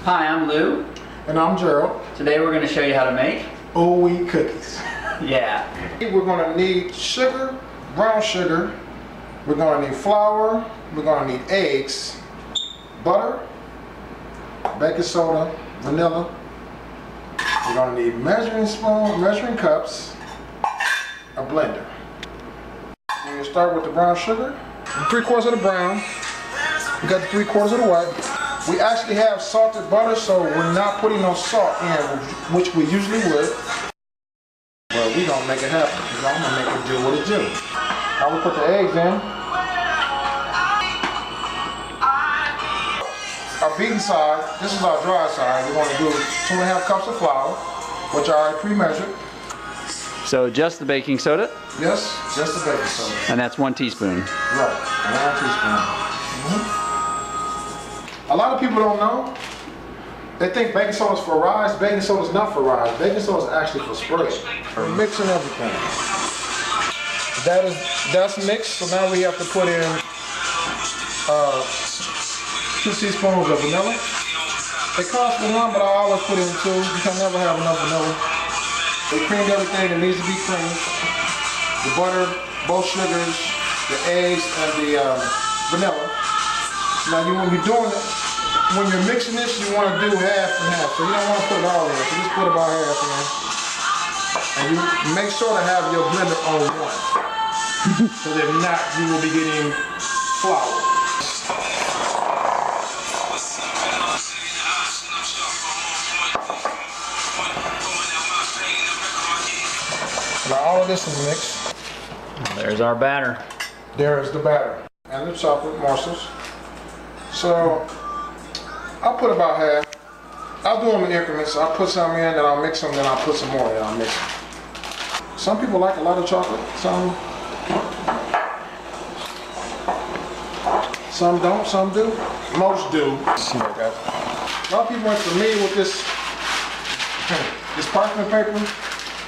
Hi, I'm Lou. And I'm Gerald. Today we're going to show you how to make Oowe cookies. Yeah. We're going to need sugar, brown sugar. We're going to need flour. We're going to need eggs, butter, baking soda, vanilla. We're going to need measuring spoon, measuring cups, a blender. We're going to start with the brown sugar. 3/4 of the brown. We got the 3/4 of the white. We actually have salted butter, so we're not putting no salt in, which we usually would. But we gonna make it happen, because I'm gonna make it do what it do. Now we put the eggs in. Our beaten side, this is our dry side. We're gonna do 2.5 cups of flour, which I already pre-measured. So just the baking soda? Yes, just the baking soda. And that's 1 teaspoon. Right, 1 teaspoon. A lot of people don't know. They think baking soda is for rise. Baking soda is not for rise. Baking soda is actually for spread. We're mixing everything. That's mixed. So now we have to put in 2 teaspoons of vanilla. It costs for 1, but I always put in 2. You can never have enough vanilla. We creamed everything that needs to be creamed. The butter, both sugars, the eggs, and the vanilla. Now, when you're doing it, when you're mixing this, you want to do half and half. So you don't want to put it all in. So just put about half in. And you make sure to have your blender on 1. Because if not, you will be getting flour. Now all of this is mixed. There's our batter. There is the batter. And the chocolate morsels. So, I'll put about half. I'll do them in increments. I'll put some in, then I'll mix them, then I'll put some more, then I'll mix them. Some people like a lot of chocolate, some don't, some do. Most do. A lot of people aren't familiar with this parchment paper,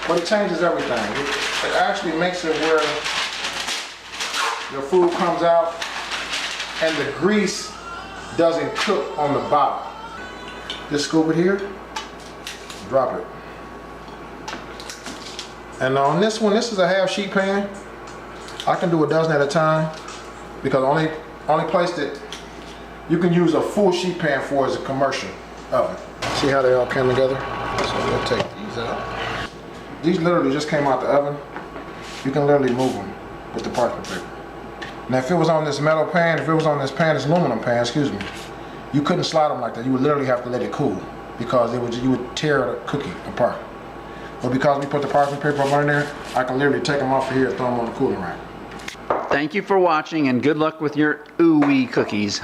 but it changes everything. It actually makes it where your food comes out and the grease doesn't cook on the bottom. Just scoop it here, drop it. And on this one, this is a half sheet pan. I can do a dozen at a time because only place that you can use a full sheet pan for is a commercial oven. See how they all came together? So we'll take these out. These literally just came out the oven. You can literally move them with the parchment paper. Now if it was on this metal pan, if it was on this pan, this aluminum pan, excuse me, you couldn't slide them like that. You would literally have to let it cool because you would tear the cookie apart. But because we put the parchment paper up under there, I can literally take them off of here and throw them on the cooling rack. Thank you for watching and good luck with your Oowe cookies.